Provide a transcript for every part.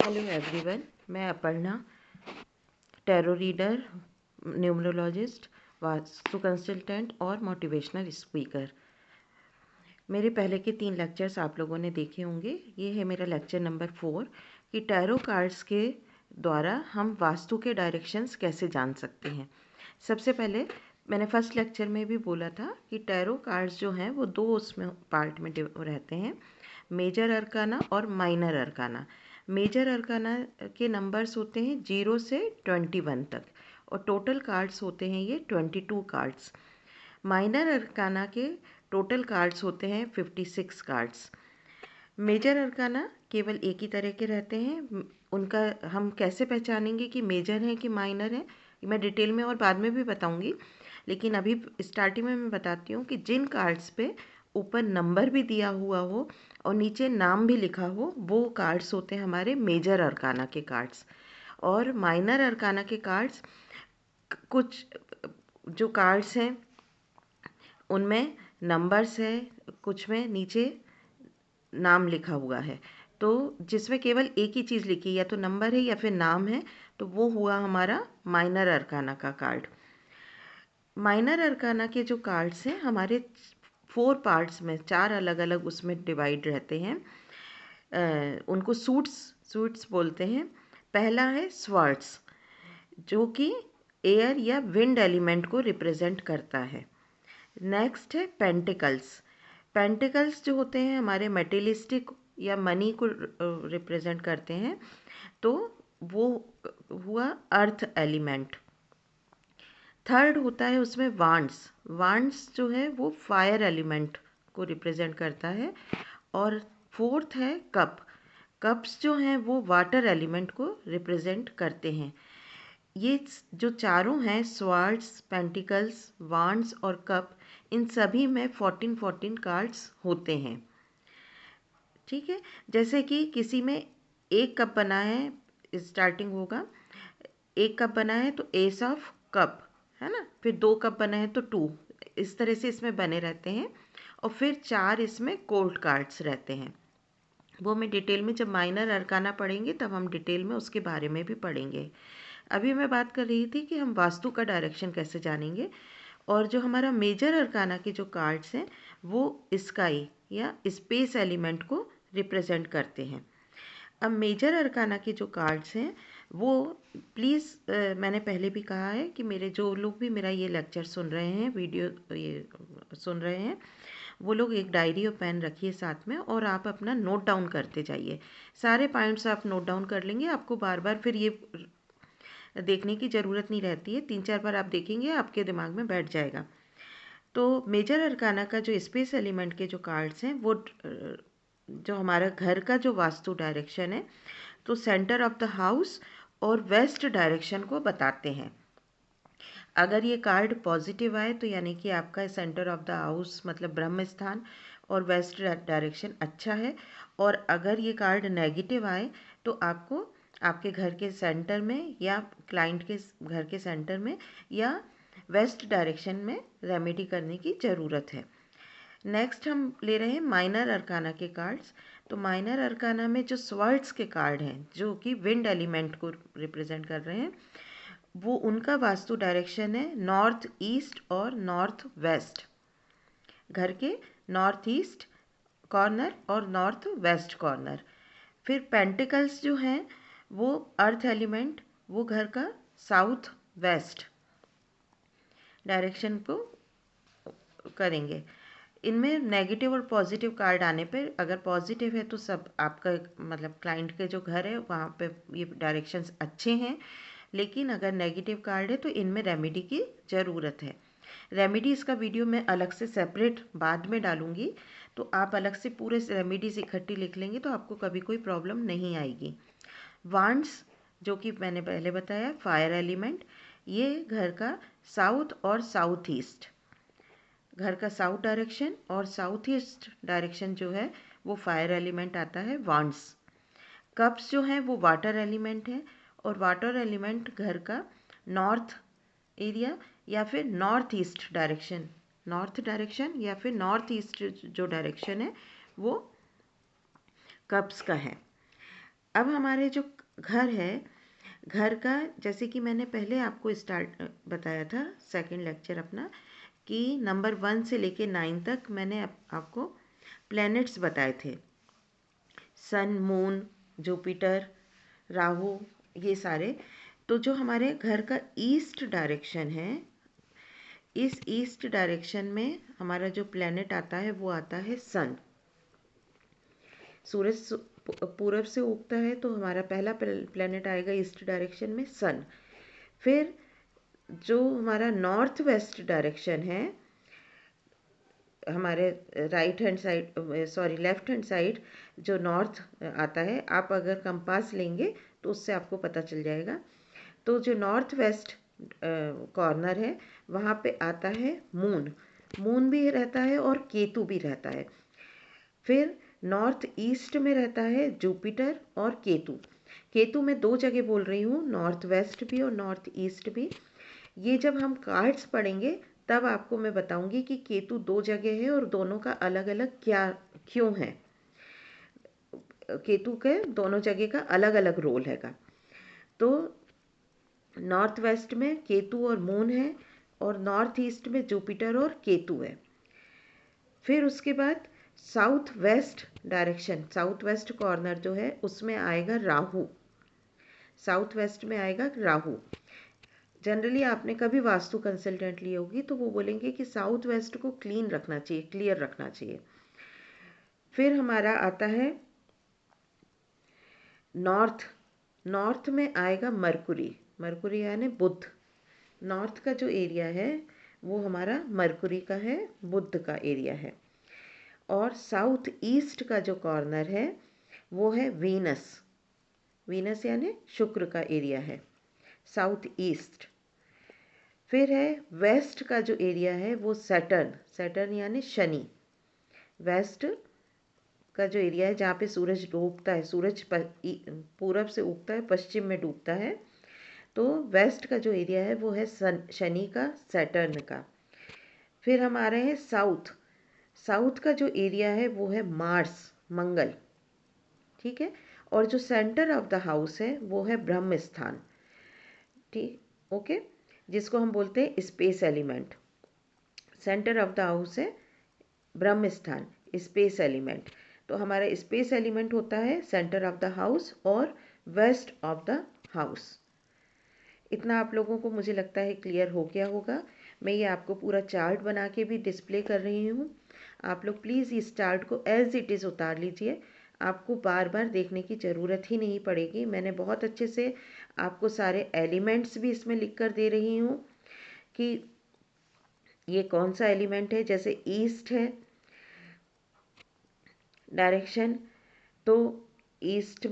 Hello everyone, मैं Aparna, tarot reader, numerologist, vastu consultant और motivational speaker. मेरे पहले के 3 लेक्चर्स आप लोगों ने देखे होंगे। ये है मेरा लेक्चर नंबर 4 कि टैरो कार्ड्स के द्वारा हम वास्तु के डायरेक्शंस कैसे जान सकते हैं। सबसे पहले मैंने फर्स्ट लेक्चर में भी बोला था कि टैरो कार्ड्स जो हैं वो 2 उसमें पार्ट में रहते हैं, मेजर अरकाना और माइनर अरकाना। मेजर अरकाना के नंबर्स होते हैं 0 से 21 तक और टोटल कार्ड्स होते हैं ये 22 कार्ड्स। माइनर अरकाना के टोटल कार्ड्स होते हैं 56 कार्ड्स। मेजर अरकाना केवल एक ही तरह के रहते हैं। उनका हम कैसे पहचानेंगे कि मेजर है कि माइनर है, मैं डिटेल में और बाद में भी बताऊंगी, लेकिन अभी स्टार्टिंग में मैं बताती हूँ कि जिन कार्ड्स पे ऊपर नंबर भी दिया हुआ हो और नीचे नाम भी लिखा हो, वो कार्ड्स होते हैं हमारे मेजर अरकाना के कार्ड्स। और माइनर अरकाना के कार्ड्स, कुछ जो कार्ड्स हैं उनमें नंबर्स है, कुछ में नीचे नाम लिखा हुआ है। तो जिसमें केवल एक ही चीज़ लिखी, या तो नंबर है या फिर नाम है, तो वो हुआ हमारा माइनर अरकाना का कार्ड। माइनर अरकाना के जो कार्ड्स हैं हमारे 4 पार्ट्स में, 4 अलग अलग उसमें डिवाइड रहते हैं। उनको सूट्स बोलते हैं। पहला है स्वर्ड्स, जो कि एयर या विंड एलिमेंट को रिप्रेजेंट करता है। नेक्स्ट है पेंटिकल्स। पेंटिकल्स जो होते हैं हमारे मेटेलिस्टिक या मनी को रिप्रेजेंट करते हैं, तो वो हुआ अर्थ एलिमेंट। थर्ड होता है उसमें वांड्स। वांड्स जो है वो फायर एलिमेंट को रिप्रेजेंट करता है। और फोर्थ है कप। कप्स जो हैं वो वाटर एलिमेंट को रिप्रेजेंट करते हैं। ये जो चारों हैं, स्वार्ड्स, पेंटिकल्स, वांड्स और कप, इन सभी में 14 कार्ड्स होते हैं। ठीक है, जैसे कि किसी में एक कप बना है, स्टार्टिंग होगा, एक कप बना है तो एस ऑफ कप है ना, फिर 2 कप बना है तो 2, इस तरह से इसमें बने रहते हैं। और फिर 4 इसमें कोल्ड कार्ड्स रहते हैं। वो मैं डिटेल में जब माइनर अरकाना पढ़ेंगे तब हम डिटेल में उसके बारे में भी पढ़ेंगे। अभी मैं बात कर रही थी कि हम वास्तु का डायरेक्शन कैसे जानेंगे। और जो हमारा मेजर अरकाना के जो कार्ड्स हैं वो स्काई या स्पेस एलिमेंट को रिप्रेजेंट करते हैं। अब मेजर अरकाना के जो कार्ड्स हैं वो, प्लीज़, मैंने पहले भी कहा है कि मेरे जो लोग भी मेरा ये लेक्चर सुन रहे हैं, वीडियो ये सुन रहे हैं, वो लोग एक डायरी और पेन रखिए साथ में और आप अपना नोट डाउन करते जाइए। सारे पॉइंट्स आप नोट डाउन कर लेंगे, आपको बार बार फिर ये देखने की ज़रूरत नहीं रहती है। 3-4 बार आप देखेंगे आपके दिमाग में बैठ जाएगा। तो मेजर अरकाना का जो स्पेस एलिमेंट के जो कार्ड्स हैं वो जो हमारा घर का जो वास्तु डायरेक्शन है, तो सेंटर ऑफ द हाउस और वेस्ट डायरेक्शन को बताते हैं। अगर ये कार्ड पॉजिटिव आए तो यानी कि आपका सेंटर ऑफ द हाउस मतलब ब्रह्म स्थान और वेस्ट डायरेक्शन अच्छा है। और अगर ये कार्ड नेगेटिव आए तो आपको आपके घर के सेंटर में या क्लाइंट के घर के सेंटर में या वेस्ट डायरेक्शन में रेमेडी करने की ज़रूरत है। नेक्स्ट हम ले रहे हैं माइनर अरकाना के कार्ड्स। तो माइनर अरकाना में जो स्वर्ड्स के कार्ड हैं जो कि विंड एलिमेंट को रिप्रेजेंट कर रहे हैं, वो उनका वास्तु डायरेक्शन है नॉर्थ ईस्ट और नॉर्थ वेस्ट। घर के नॉर्थ ईस्ट कॉर्नर और नॉर्थ वेस्ट कॉर्नर। फिर पेंटिकल्स जो हैं वो अर्थ एलिमेंट, वो घर का साउथ वेस्ट डायरेक्शन को करेंगे। इनमें नेगेटिव और पॉजिटिव कार्ड आने पर, अगर पॉजिटिव है तो सब आपका मतलब क्लाइंट के जो घर है वहाँ पे ये डायरेक्शंस अच्छे हैं, लेकिन अगर नेगेटिव कार्ड है तो इनमें रेमेडी की ज़रूरत है। रेमेडीज़ का वीडियो मैं अलग से सेपरेट बाद में डालूंगी, तो आप अलग से पूरे रेमेडीज़ इकट्ठी लिख लेंगे तो आपको कभी कोई प्रॉब्लम नहीं आएगी। वांड्स, जो कि मैंने पहले बताया, फायर एलिमेंट, ये घर का साउथ और साउथ ईस्ट, घर का साउथ डायरेक्शन और साउथ ईस्ट डायरेक्शन जो है वो फायर एलिमेंट आता है वांड्स। कप्स जो हैं वो वाटर एलिमेंट है और वाटर एलिमेंट घर का नॉर्थ एरिया या फिर north east direction, north direction या फिर नॉर्थ ईस्ट जो डायरेक्शन है वो कप्स का है। अब हमारे जो घर है, घर का जैसे कि मैंने पहले आपको स्टार्ट बताया था सेकंड लेक्चर अपना, कि नंबर 1 से लेके 9 तक मैंने आपको प्लैनेट्स बताए थे। सन, मून, जुपिटर, राहु, ये सारे। तो जो हमारे घर का ईस्ट डायरेक्शन है, इस ईस्ट डायरेक्शन में हमारा जो प्लैनेट आता है वो आता है सन। सूरज पूरब से उगता है तो हमारा पहला प्लैनेट आएगा ईस्ट डायरेक्शन में, सन। फिर जो हमारा नॉर्थ वेस्ट डायरेक्शन है, हमारे right hand side, sorry left hand side जो नॉर्थ आता है, आप अगर कंपास लेंगे तो उससे आपको पता चल जाएगा। तो जो नॉर्थ वेस्ट कॉर्नर है वहाँ पे आता है मून। मून भी रहता है और केतु भी रहता है। फिर नॉर्थ ईस्ट में रहता है जुपिटर और केतु। केतु मैं 2 जगह बोल रही हूँ, नॉर्थ वेस्ट भी और नॉर्थ ईस्ट भी। ये जब हम कार्ड्स पढ़ेंगे तब आपको मैं बताऊंगी कि केतु 2 जगह है और दोनों का अलग अलग क्या क्यों है। केतु के दोनों जगह का अलग अलग रोल हैगा। तो नॉर्थ वेस्ट में केतु और मून है और नॉर्थ ईस्ट में जुपिटर और केतु है। फिर उसके बाद south west direction, south west corner जो है उसमें आएगा राहु। साउथ वेस्ट में आएगा राहु। जनरली आपने कभी वास्तु कंसल्टेंट ली होगी तो वो बोलेंगे कि साउथ वेस्ट को क्लीन रखना चाहिए, क्लियर रखना चाहिए। फिर हमारा आता है नॉर्थ। नॉर्थ में आएगा मरकुरी। मरकुरी यानी बुध। नॉर्थ का जो एरिया है वो हमारा मरकुरी का है, बुध का एरिया है। और साउथ ईस्ट का जो कॉर्नर है वो है वीनस। वीनस यानी शुक्र का एरिया है, साउथ ईस्ट। फिर है वेस्ट का जो एरिया है वो सैटर्न। सैटर्न यानी शनि। वेस्ट का जो एरिया है जहाँ पे सूरज डूबता है, सूरज पूरब से उगता है, पश्चिम में डूबता है, तो वेस्ट का जो एरिया है वो है शनि का, सैटर्न का। फिर हमारे हैं साउथ। साउथ का जो एरिया है वो है मार्स, मंगल। ठीक है। और जो सेंटर ऑफ द हाउस है वो है ब्रह्म स्थान। ठीक, ओके, जिसको हम बोलते हैं space element. Centre of the house है ब्रह्म स्थान, स्पेस एलिमेंट। तो हमारा स्पेस एलिमेंट होता है सेंटर ऑफ द हाउस और वेस्ट ऑफ द हाउस। इतना आप लोगों को मुझे लगता है क्लियर हो गया होगा। मैं ये आपको पूरा चार्ट बना के भी डिस्प्ले कर रही हूँ। आप लोग प्लीज़ इस चार्ट को एज इट इज़ उतार लीजिए। आपको बार बार देखने की ज़रूरत ही नहीं पड़ेगी। मैंने बहुत अच्छे से आपको सारे एलिमेंट्स भी इसमें लिख कर दे रही हूँ कि ये कौन सा एलिमेंट है। जैसे ईस्ट है डायरेक्शन, तो ईस्ट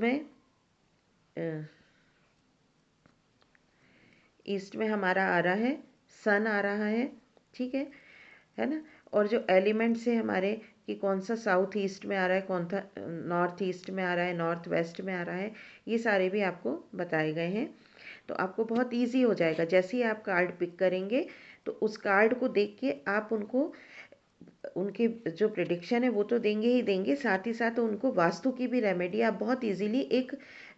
में हमारा आ रहा है सन आ रहा है। ठीक है ना। और जो एलिमेंट्स है हमारे कि कौन सा साउथ ईस्ट में आ रहा है, कौन सा नॉर्थ ईस्ट में आ रहा है, नॉर्थ वेस्ट में आ रहा है, ये सारे भी आपको बताए गए हैं। तो आपको बहुत इजी हो जाएगा। जैसे ही आप कार्ड पिक करेंगे तो उस कार्ड को देख के आप उनको, उनकी जो प्रिडिक्शन है वो तो देंगे ही देंगे, साथ ही साथ उनको वास्तु की भी रेमेडी आप बहुत इजीली, एक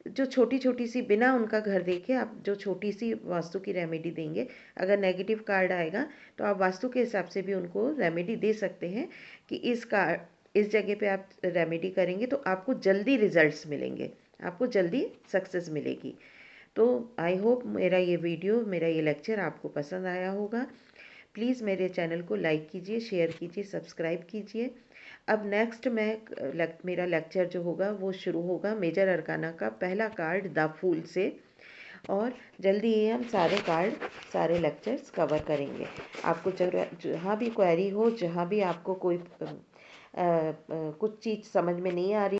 जो छोटी छोटी सी, बिना उनका घर देखे आप जो छोटी सी वास्तु की रेमेडी देंगे। अगर नेगेटिव कार्ड आएगा तो आप वास्तु के हिसाब से भी उनको रेमेडी दे सकते हैं कि इस जगह पे आप रेमेडी करेंगे तो आपको जल्दी रिजल्ट्स मिलेंगे, आपको जल्दी सक्सेस मिलेगी। तो आई होप मेरा ये वीडियो, मेरा ये लेक्चर आपको पसंद आया होगा। प्लीज़ मेरे चैनल को लाइक कीजिए, शेयर कीजिए, सब्सक्राइब कीजिए। अब नेक्स्ट मेरा लेक्चर जो होगा वो शुरू होगा मेजर अरकाना का पहला कार्ड द फूल से, और जल्दी ही हम सारे कार्ड, सारे लेक्चर्स कवर करेंगे। आपको जहाँ भी क्वेरी हो, जहाँ भी आपको कोई कुछ चीज़ समझ में नहीं आ रही